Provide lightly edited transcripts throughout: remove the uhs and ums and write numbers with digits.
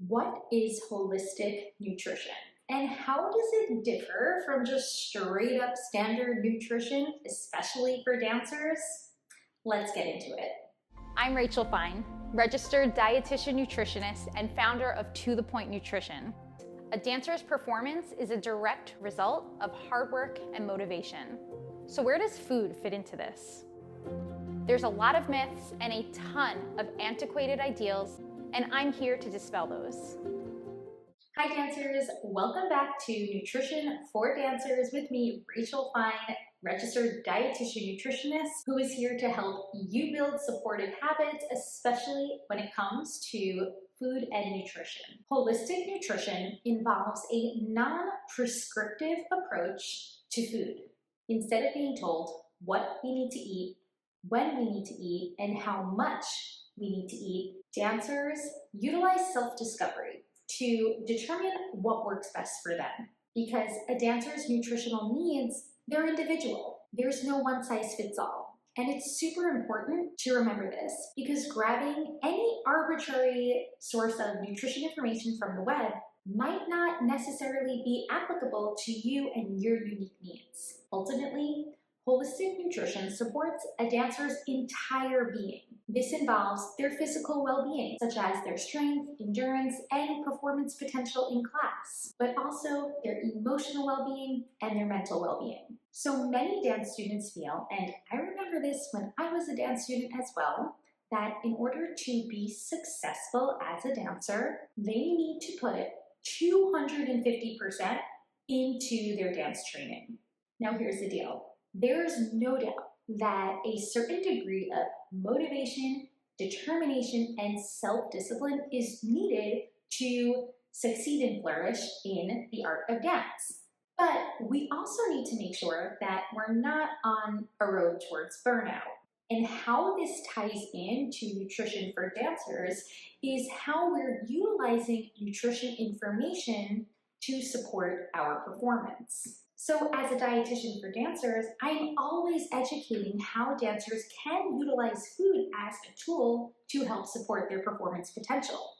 What is holistic nutrition? And how does it differ from just straight up standard nutrition, especially for dancers? Let's get into it. I'm Rachel Fine, registered dietitian nutritionist and founder of To The Point Nutrition. A dancer's performance is a direct result of hard work and motivation. So where does food fit into this? There's a lot of myths and a ton of antiquated ideals, and I'm here to dispel those. Hi dancers, welcome back to Nutrition for Dancers with me, Rachel Fine, registered dietitian nutritionist, who is here to help you build supportive habits, especially when it comes to food and nutrition. Holistic nutrition involves a non-prescriptive approach to food. Instead of being told what we need to eat, when we need to eat, and how much we need to eat, dancers utilize self-discovery to determine what works best for them. Because a dancer's nutritional needs, they're individual. There's no one size fits all. And it's super important to remember this because grabbing any arbitrary source of nutrition information from the web might not necessarily be applicable to you and your unique needs. Ultimately, holistic nutrition supports a dancer's entire being. This involves their physical well-being, such as their strength, endurance, and performance potential in class, but also their emotional well-being and their mental well-being. So many dance students feel, and I remember this when I was a dance student as well, that in order to be successful as a dancer, they need to put 250% into their dance training. Now here's the deal. There's no doubt that a certain degree of motivation, determination, and self-discipline is needed to succeed and flourish in the art of dance. But we also need to make sure that we're not on a road towards burnout. And how this ties into nutrition for dancers is how we're utilizing nutrition information to support our performance. So as a dietitian for dancers, I'm always educating how dancers can utilize food as a tool to help support their performance potential.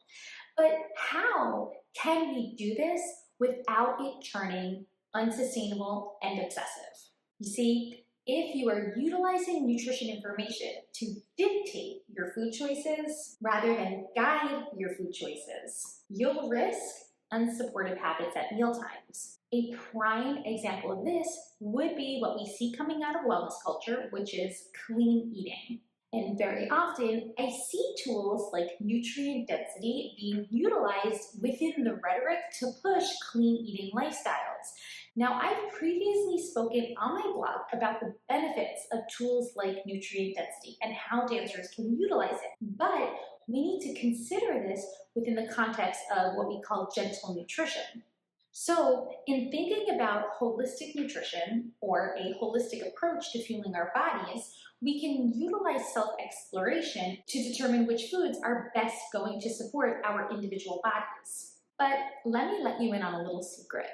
But how can we do this without it turning unsustainable and obsessive? You see, if you are utilizing nutrition information to dictate your food choices rather than guide your food choices, you'll risk unsupportive habits at mealtimes. A prime example of this would be what we see coming out of wellness culture, which is clean eating. And very often, I see tools like nutrient density being utilized within the rhetoric to push clean eating lifestyles. Now, I've previously spoken on my blog about the benefits of tools like nutrient density and how dancers can utilize it. But we need to consider this within the context of what we call gentle nutrition. So in thinking about holistic nutrition or a holistic approach to fueling our bodies, we can utilize self-exploration to determine which foods are best going to support our individual bodies. But let me let you in on a little secret.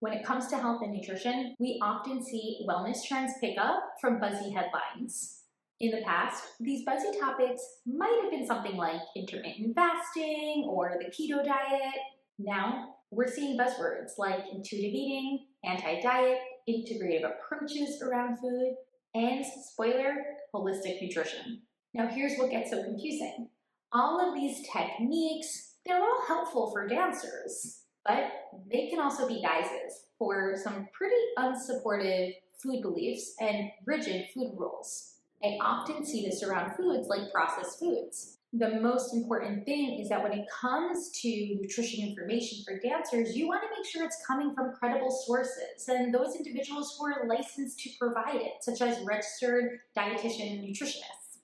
When it comes to health and nutrition, we often see wellness trends pick up from buzzy headlines. In the past, these buzzy topics might have been something like intermittent fasting or the keto diet. Now, we're seeing buzzwords like intuitive eating, anti-diet, integrative approaches around food, and, spoiler, holistic nutrition. Now here's what gets so confusing. All of these techniques, they're all helpful for dancers, but they can also be guises for some pretty unsupportive food beliefs and rigid food rules. I often see this around foods like processed foods. The most important thing is that when it comes to nutrition information for dancers, you want to make sure it's coming from credible sources and those individuals who are licensed to provide it, such as registered dietitian nutritionists.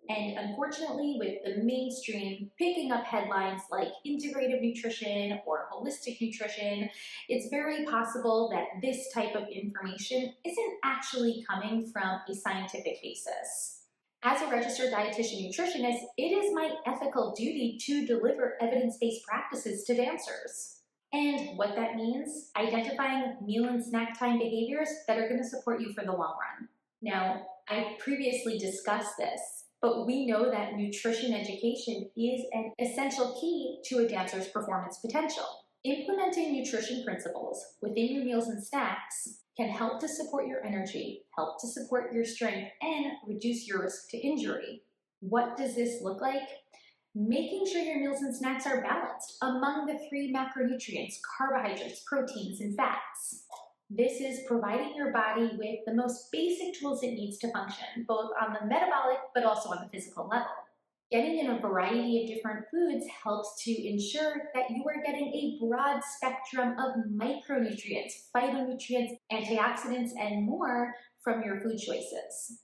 And unfortunately, with the mainstream picking up headlines like integrative nutrition or holistic nutrition, it's very possible that this type of information isn't actually coming from a scientific basis. As a registered dietitian nutritionist, it is my ethical duty to deliver evidence-based practices to dancers. And what that means, identifying meal and snack time behaviors that are going to support you for the long run. Now, I previously discussed this But we know that nutrition education is an essential key to a dancer's performance potential. Implementing nutrition principles within your meals and snacks can help to support your energy, help to support your strength, and reduce your risk to injury. What does this look like? Making sure your meals and snacks are balanced among the 3 macronutrients: carbohydrates, proteins, and fats. This is providing your body with the most basic tools it needs to function, both on the metabolic but also on the physical level. Getting in a variety of different foods helps to ensure that you are getting a broad spectrum of micronutrients, phytonutrients, antioxidants, and more from your food choices.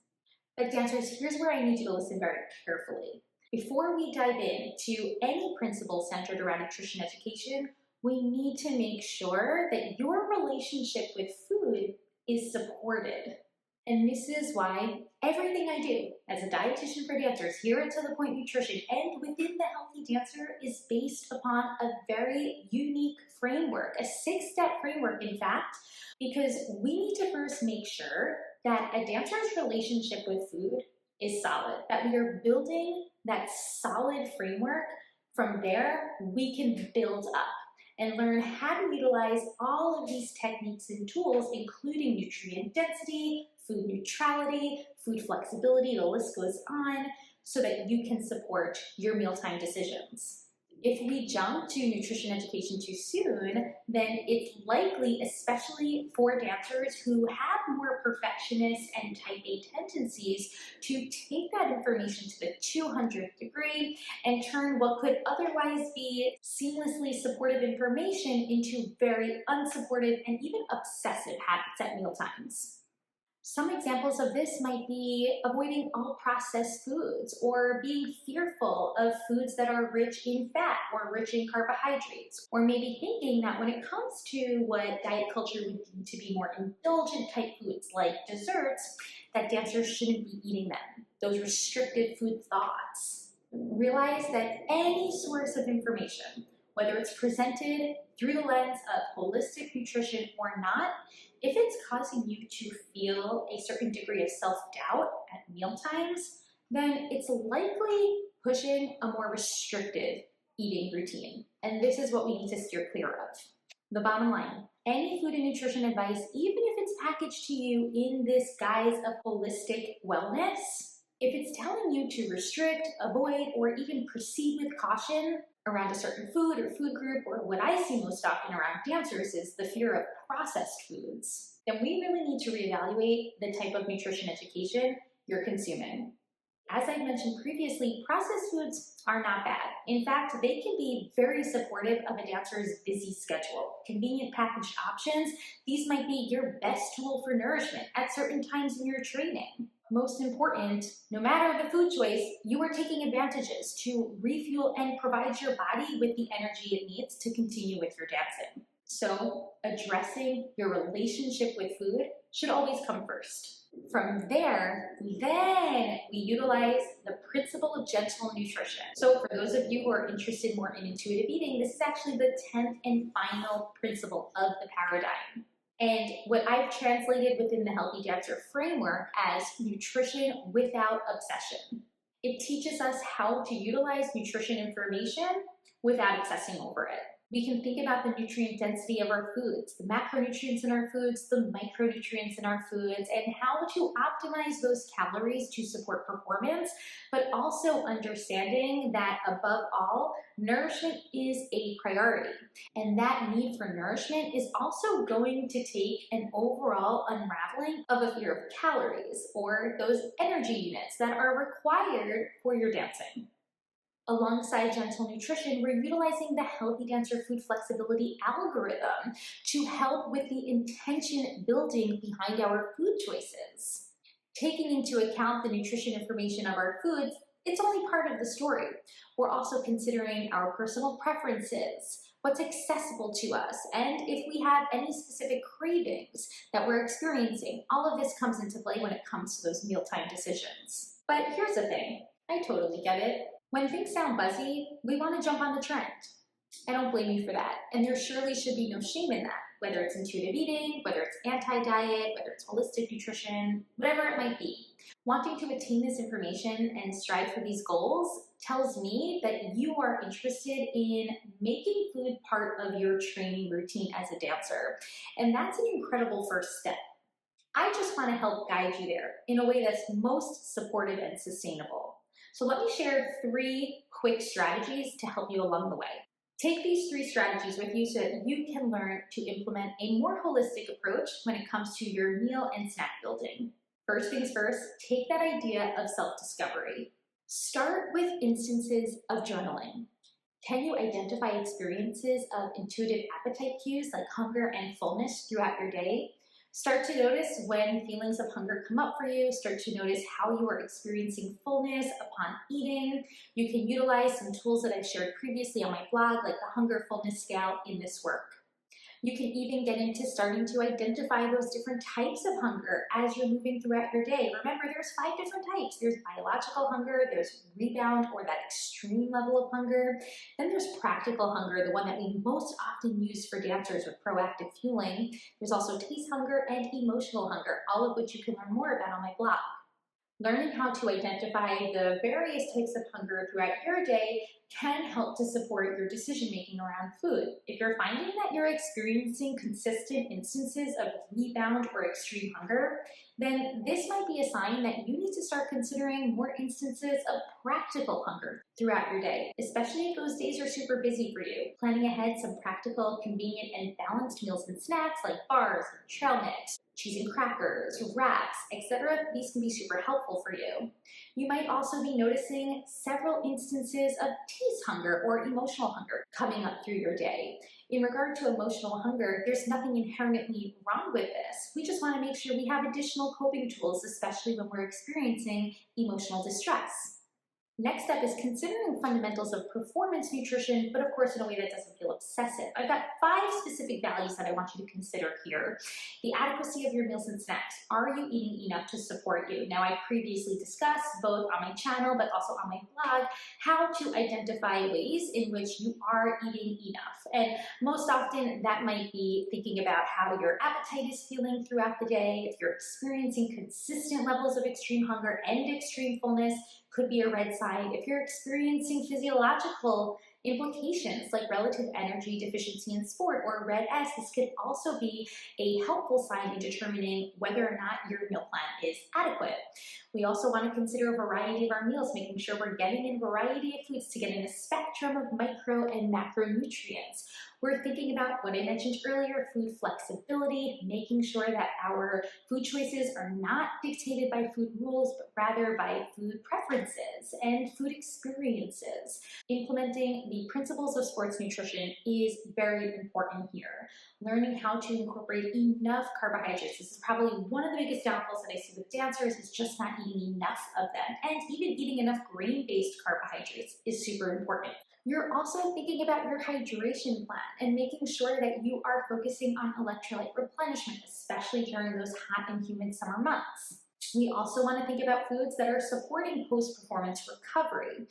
But dancers, here's where I need you to listen very carefully. Before we dive into any principle centered around nutrition education, we need to make sure that your relationship with food is supported. And this is why everything I do as a dietitian for dancers here at To The Point Nutrition and within the Healthy Dancer is based upon a very unique framework, a 6-step framework, in fact, because we need to first make sure that a dancer's relationship with food is solid, that we are building that solid framework. From there, we can build up and learn how to utilize all of these techniques and tools, including nutrient density, food neutrality, food flexibility, the list goes on, so that you can support your mealtime decisions. If we jump to nutrition education too soon, then it's likely, especially for dancers who have more perfectionist and type A tendencies, to take that information to the 200th degree and turn what could otherwise be seamlessly supportive information into very unsupportive and even obsessive habits at mealtimes. Some examples of this might be avoiding all processed foods or being fearful of foods that are rich in fat or rich in carbohydrates, or maybe thinking that when it comes to what diet culture would deem to be more indulgent type foods like desserts, that dancers shouldn't be eating them. Those restrictive food thoughts. Realize that any source of information, whether it's presented through the lens of holistic nutrition or not, if it's causing you to feel a certain degree of self-doubt at mealtimes, then it's likely pushing a more restrictive eating routine. And this is what we need to steer clear of. The bottom line, any food and nutrition advice, even if it's packaged to you in this guise of holistic wellness, if it's telling you to restrict, avoid, or even proceed with caution around a certain food or food group, or what I see most often around dancers is the fear of processed foods, then we really need to reevaluate the type of nutrition education you're consuming. As I mentioned previously, processed foods are not bad. In fact, they can be very supportive of a dancer's busy schedule. Convenient packaged options, these might be your best tool for nourishment at certain times in your training. Most important, no matter the food choice, you are taking advantages to refuel and provide your body with the energy it needs to continue with your dancing. So, addressing your relationship with food should always come first. From there, then we utilize the principle of gentle nutrition. So for those of you who are interested more in intuitive eating, this is actually the 10th and final principle of the paradigm. And what I've translated within the Healthy Dancer framework as nutrition without obsession. It teaches us how to utilize nutrition information without obsessing over it. We can think about the nutrient density of our foods, the macronutrients in our foods, the micronutrients in our foods, and how to optimize those calories to support performance, but also understanding that above all, nourishment is a priority. And that need for nourishment is also going to take an overall unraveling of a fear of calories or those energy units that are required for your dancing. Alongside gentle nutrition, we're utilizing the Healthy Dancer food flexibility algorithm to help with the intention building behind our food choices. Taking into account the nutrition information of our foods, it's only part of the story. We're also considering our personal preferences, what's accessible to us, and if we have any specific cravings that we're experiencing. All of this comes into play when it comes to those mealtime decisions. But here's the thing, I totally get it. When things sound buzzy, we want to jump on the trend. I don't blame you for that. And there surely should be no shame in that, whether it's intuitive eating, whether it's anti-diet, whether it's holistic nutrition, whatever it might be. Wanting to attain this information and strive for these goals tells me that you are interested in making food part of your training routine as a dancer. And that's an incredible first step. I just want to help guide you there in a way that's most supportive and sustainable. So let me share 3 quick strategies to help you along the way. Take these 3 strategies with you so that you can learn to implement a more holistic approach when it comes to your meal and snack building. First things first, take that idea of self-discovery. Start with instances of journaling. Can you identify experiences of intuitive appetite cues like hunger and fullness throughout your day? Start to notice when feelings of hunger come up for you. Start to notice how you are experiencing fullness upon eating. You can utilize some tools that I've shared previously on my blog, like the hunger fullness scale in this work. You can even get into starting to identify those different types of hunger as you're moving throughout your day. Remember, there's 5 different types. There's biological hunger, there's rebound or that extreme level of hunger. Then there's practical hunger, the one that we most often use for dancers with proactive fueling. There's also taste hunger and emotional hunger, all of which you can learn more about on my blog. Learning how to identify the various types of hunger throughout your day can help to support your decision-making around food. If you're finding that you're experiencing consistent instances of rebound or extreme hunger, then this might be a sign that you need to start considering more instances of practical hunger throughout your day, especially if those days are super busy for you. Planning ahead some practical, convenient, and balanced meals and snacks like bars and trail mix, cheese and crackers, wraps, etc. These can be super helpful for you. You might also be noticing several instances of taste hunger or emotional hunger coming up through your day. In regard to emotional hunger, there's nothing inherently wrong with this. We just want to make sure we have additional coping tools, especially when we're experiencing emotional distress. Next step is considering fundamentals of performance nutrition, but of course in a way that doesn't feel obsessive. I've got 5 specific values that I want you to consider here. The adequacy of your meals and snacks. Are you eating enough to support you? Now, I previously discussed, both on my channel but also on my blog, how to identify ways in which you are eating enough. And most often that might be thinking about how your appetite is feeling throughout the day. If you're experiencing consistent levels of extreme hunger and extreme fullness, could be a red sign. If you're experiencing physiological implications like relative energy deficiency in sport or red S, this could also be a helpful sign in determining whether or not your meal plan is adequate. We also want to consider a variety of our meals, making sure we're getting in a variety of foods to get in a spectrum of micro and macronutrients. We're thinking about what I mentioned earlier, food flexibility, making sure that our food choices are not dictated by food rules, but rather by food preferences and food experiences. Implementing the principles of sports nutrition is very important here. Learning how to incorporate enough carbohydrates. This is probably one of the biggest downfalls that I see with dancers, is just not eating enough of them. And even eating enough grain-based carbohydrates is super important. You're also thinking about your hydration plan and making sure that you are focusing on electrolyte replenishment, especially during those hot and humid summer months. We also want to think about foods that are supporting post-performance recovery.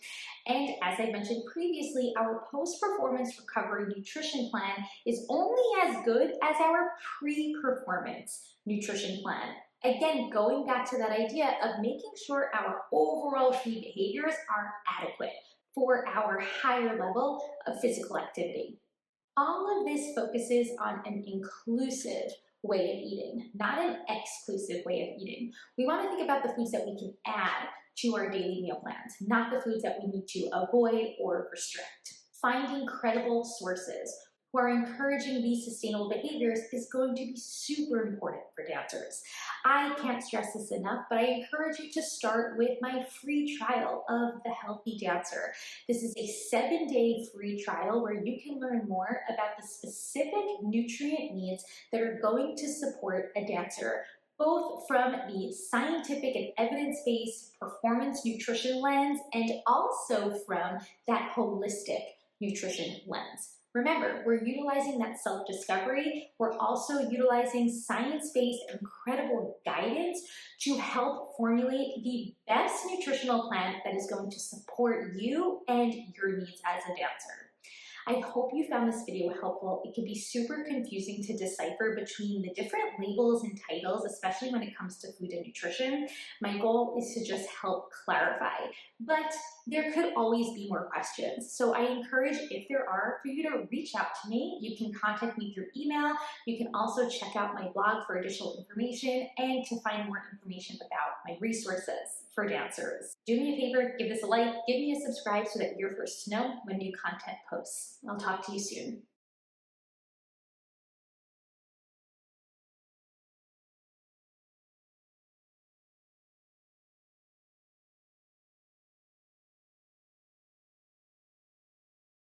And as I mentioned previously, our post-performance recovery nutrition plan is only as good as our pre-performance nutrition plan. Again, going back to that idea of making sure our overall food behaviors are adequate for our higher level of physical activity. All of this focuses on an inclusive way of eating, not an exclusive way of eating. We want to think about the foods that we can add to our daily meal plans, not the foods that we need to avoid or restrict. Finding credible sources who are encouraging these sustainable behaviors is going to be super important for dancers. I can't stress this enough, but I encourage you to start with my free trial of The Healthy Dancer. This is a 7-day free trial where you can learn more about the specific nutrient needs that are going to support a dancer, both from the scientific and evidence-based performance nutrition lens and also from that holistic nutrition lens. Remember, we're utilizing that self-discovery. We're also utilizing science-based and credible guidance to help formulate the best nutritional plan that is going to support you and your needs as a dancer. I hope you found this video helpful. It can be super confusing to decipher between the different labels and titles, especially when it comes to food and nutrition. My goal is to just help clarify, but there could always be more questions. So I encourage, if there are, for you to reach out to me. You can contact me through email. You can also check out my blog for additional information and to find more information about my resources for dancers. Do me a favor, give this a like, give me a subscribe so that you're first to know when new content posts. I'll talk to you soon.